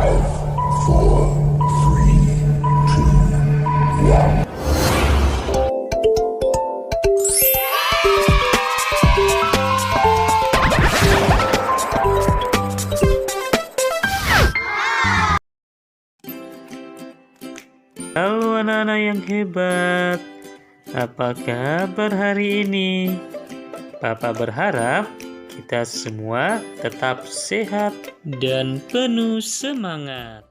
Halo anak-anak yang hebat, apa kabar hari ini? Papa berharap kita semua tetap sehat dan penuh semangat.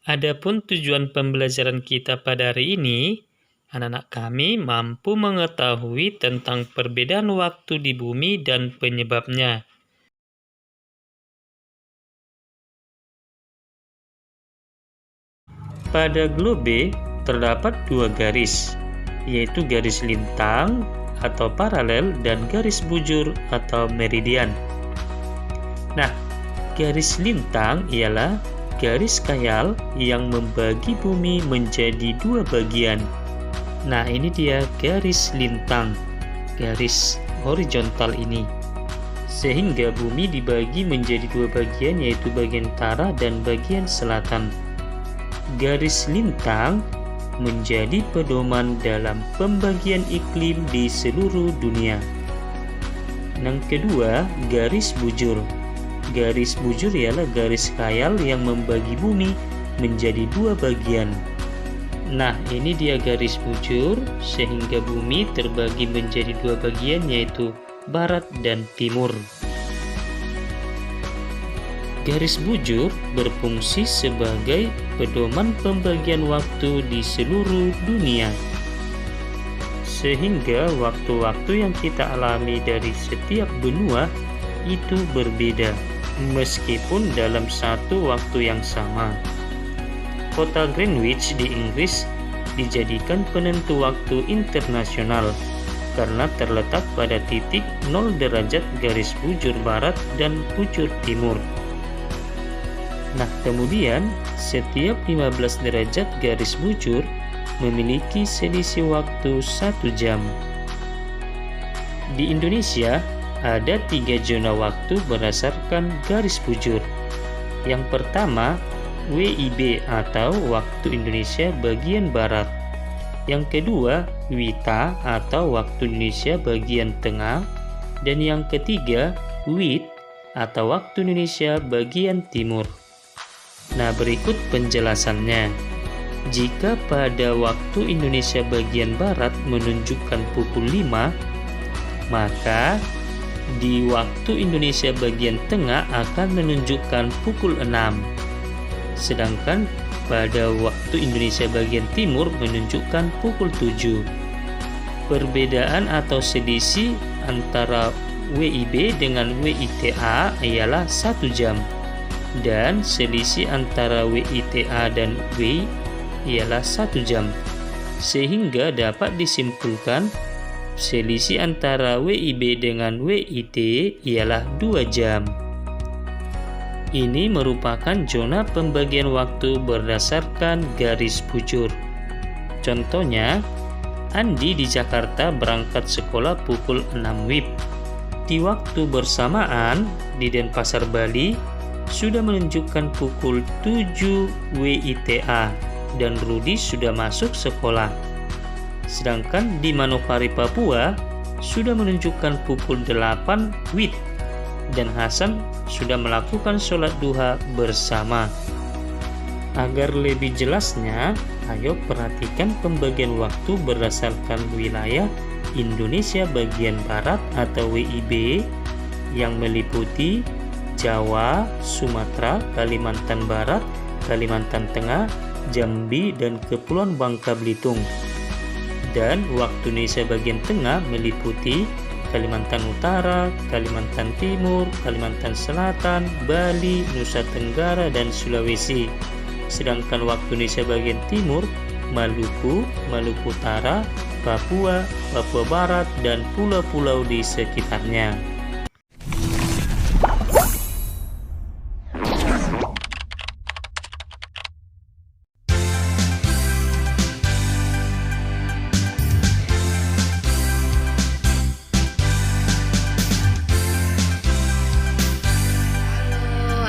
Adapun tujuan pembelajaran kita pada hari ini, anak-anak kami mampu mengetahui tentang perbedaan waktu di bumi dan penyebabnya. Pada globe terdapat dua garis, yaitu garis lintang atau paralel dan garis bujur atau meridian. Nah, garis lintang ialah garis khayal yang membagi bumi menjadi dua bagian. Nah, ini dia garis lintang, garis horizontal ini. Sehingga bumi dibagi menjadi dua bagian, yaitu bagian utara dan bagian selatan. Garis lintang menjadi pedoman dalam pembagian iklim di seluruh dunia. Yang kedua, garis bujur. Garis bujur ialah garis khayal yang membagi bumi menjadi dua bagian. Nah, ini dia garis bujur, sehingga bumi terbagi menjadi dua bagian, yaitu barat dan timur. Garis bujur berfungsi sebagai pedoman pembagian waktu di seluruh dunia. Sehingga waktu-waktu yang kita alami dari setiap benua itu berbeda, meskipun dalam satu waktu yang sama. Kota Greenwich di Inggris dijadikan penentu waktu internasional karena terletak pada titik 0 derajat garis bujur barat dan bujur timur. Nah, kemudian setiap 15 derajat garis bujur memiliki selisih waktu 1 jam. Di Indonesia ada 3 zona waktu berdasarkan garis bujur. Yang pertama, WIB atau Waktu Indonesia bagian Barat. Yang kedua, WITA atau Waktu Indonesia bagian Tengah. Dan yang ketiga, WIT atau Waktu Indonesia bagian Timur. Nah, berikut penjelasannya. Jika pada waktu Indonesia bagian Barat menunjukkan pukul 5, maka di waktu Indonesia bagian Tengah akan menunjukkan pukul 6. Sedangkan pada waktu Indonesia bagian Timur menunjukkan pukul 7. Perbedaan atau selisih antara WIB dengan WITA ialah 1 jam. Dan selisih antara WITA dan WI ialah 1 jam. Sehingga dapat disimpulkan selisih antara WIB dengan WIT ialah 2 jam. Ini merupakan zona pembagian waktu berdasarkan garis bujur. Contohnya, Andi di Jakarta berangkat sekolah pukul 6 WIB. Di waktu bersamaan di Denpasar, Bali sudah menunjukkan pukul 7 WITA dan Rudi sudah masuk sekolah. Sedangkan di Manokwari, Papua sudah menunjukkan pukul 8 WIT dan Hasan sudah melakukan sholat duha bersama. Agar lebih jelasnya, ayo perhatikan pembagian waktu berdasarkan wilayah Indonesia bagian Barat atau WIB yang meliputi Jawa, Sumatera, Kalimantan Barat, Kalimantan Tengah, Jambi, dan Kepulauan Bangka Belitung. Dan waktu Indonesia bagian Tengah meliputi Kalimantan Utara, Kalimantan Timur, Kalimantan Selatan, Bali, Nusa Tenggara, dan Sulawesi. Sedangkan waktu Indonesia bagian Timur, Maluku, Maluku Utara, Papua, Papua Barat, dan pulau-pulau di sekitarnya.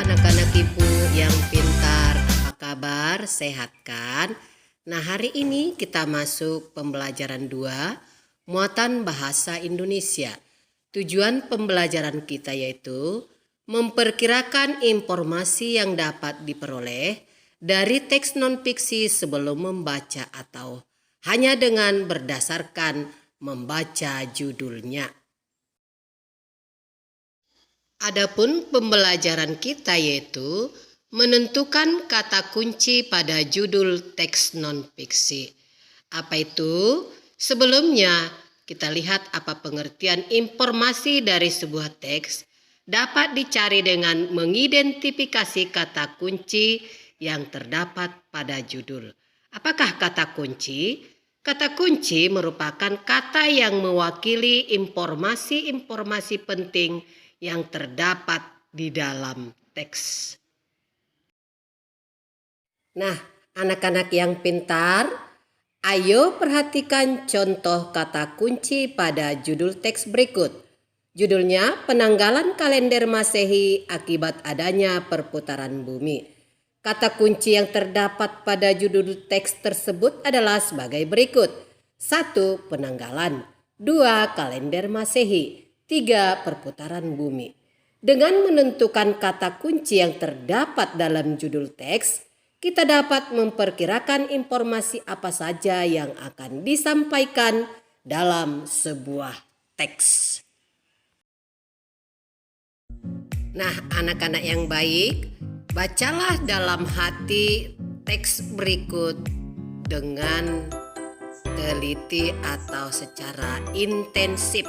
Anak-anak ibu yang pintar. Pintar, sehat kan? Nah, hari ini kita masuk pembelajaran 2, muatan bahasa Indonesia. Tujuan pembelajaran kita yaitu memperkirakan informasi yang dapat diperoleh dari teks non-fiksi sebelum membaca atau hanya dengan berdasarkan membaca judulnya. Adapun pembelajaran kita yaitu menentukan kata kunci pada judul teks non-fiksi. Apa itu? Sebelumnya kita lihat apa pengertian informasi dari sebuah teks dapat dicari dengan mengidentifikasi kata kunci yang terdapat pada judul. Apakah kata kunci? Kata kunci merupakan kata yang mewakili informasi-informasi penting yang terdapat di dalam teks. Nah, anak-anak yang pintar, ayo perhatikan contoh kata kunci pada judul teks berikut. Judulnya penanggalan kalender Masehi akibat adanya perputaran bumi. Kata kunci yang terdapat pada judul teks tersebut adalah sebagai berikut. 1. Penanggalan. 2. Kalender Masehi. 3. Perputaran bumi. Dengan menentukan kata kunci yang terdapat dalam judul teks, kita dapat memperkirakan informasi apa saja yang akan disampaikan dalam sebuah teks. Nah, anak-anak yang baik, bacalah dalam hati teks berikut dengan teliti atau secara intensif.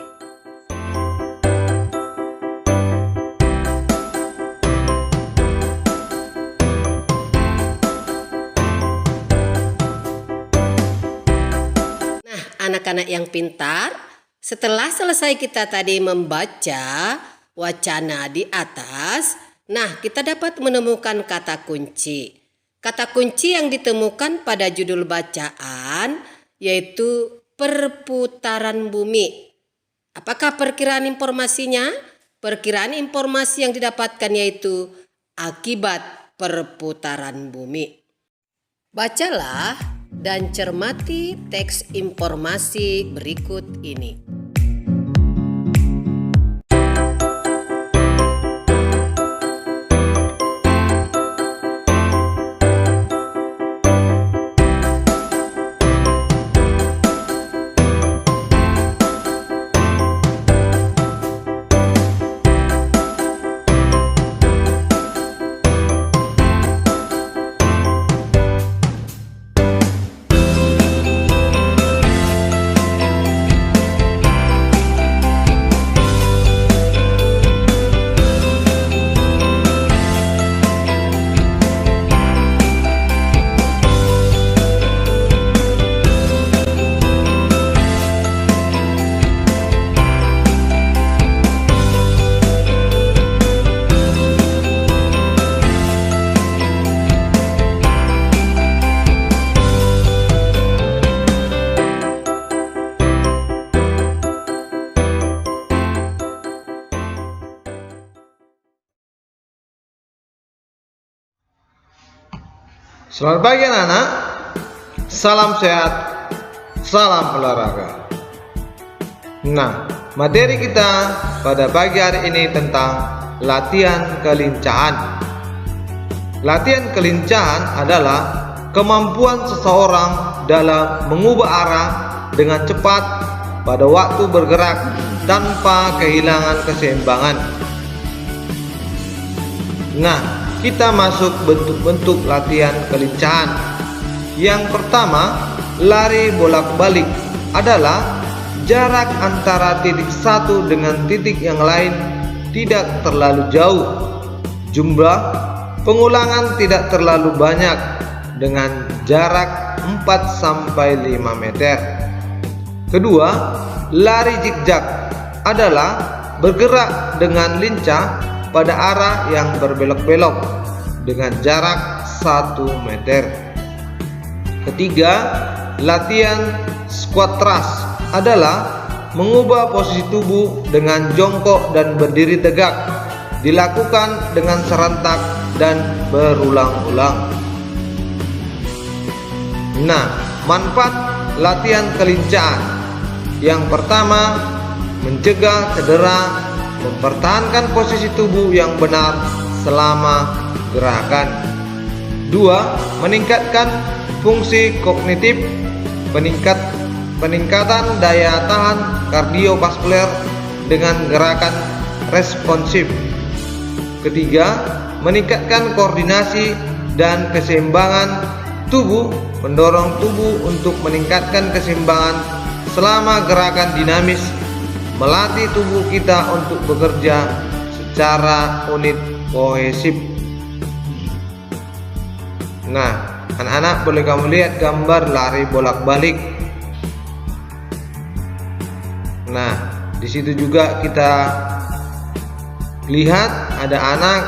Anak-anak yang pintar, setelah selesai kita tadi membaca wacana di atas, nah kita dapat menemukan kata kunci. Kata kunci yang ditemukan pada judul bacaan yaitu perputaran bumi. Apakah perkiraan informasinya? Perkiraan informasi yang didapatkan yaitu akibat perputaran bumi. Bacalah dan cermati teks informasi berikut ini. Selamat pagi anak-anak, salam sehat, salam olahraga. Nah, materi kita pada pagi hari ini tentang latihan kelincahan. Latihan kelincahan adalah kemampuan seseorang dalam mengubah arah dengan cepat pada waktu bergerak tanpa kehilangan keseimbangan. Nah, kita masuk bentuk-bentuk latihan kelincahan. Yang pertama, lari bolak-balik adalah jarak antara titik satu dengan titik yang lain tidak terlalu jauh. Jumlah pengulangan tidak terlalu banyak dengan jarak 4-5 meter. Kedua, lari zigzag adalah bergerak dengan lincah pada arah yang berbelok-belok dengan jarak 1 meter. Ketiga, latihan squat thrust adalah mengubah posisi tubuh dengan jongkok dan berdiri tegak, dilakukan dengan serentak dan berulang-ulang. Nah, manfaat latihan kelincahan. Yang pertama, mencegah cedera, mempertahankan posisi tubuh yang benar selama gerakan. 2. Meningkatkan fungsi kognitif, peningkatan daya tahan kardiovaskuler dengan gerakan responsif. Ketiga, meningkatkan koordinasi dan keseimbangan tubuh, mendorong tubuh untuk meningkatkan keseimbangan selama gerakan dinamis, melatih tubuh kita untuk bekerja secara unit kohesif. Nah, anak-anak boleh kamu lihat gambar lari bolak-balik. Nah, di situ juga kita lihat ada anak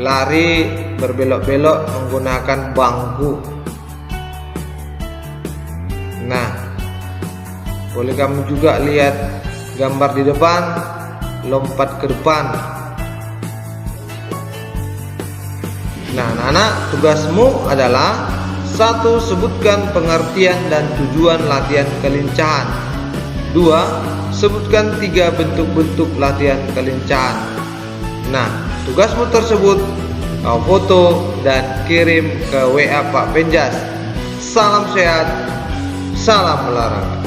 lari berbelok-belok menggunakan bangku. Nah, boleh kamu juga lihat gambar di depan, lompat ke depan. Nah, anak-anak, tugasmu adalah 1. Sebutkan pengertian dan tujuan latihan kelincahan. 2. Sebutkan 3 bentuk-bentuk latihan kelincahan. Nah, tugasmu tersebut kau foto dan kirim ke WA Pak Penjas. Salam sehat, salam olahraga.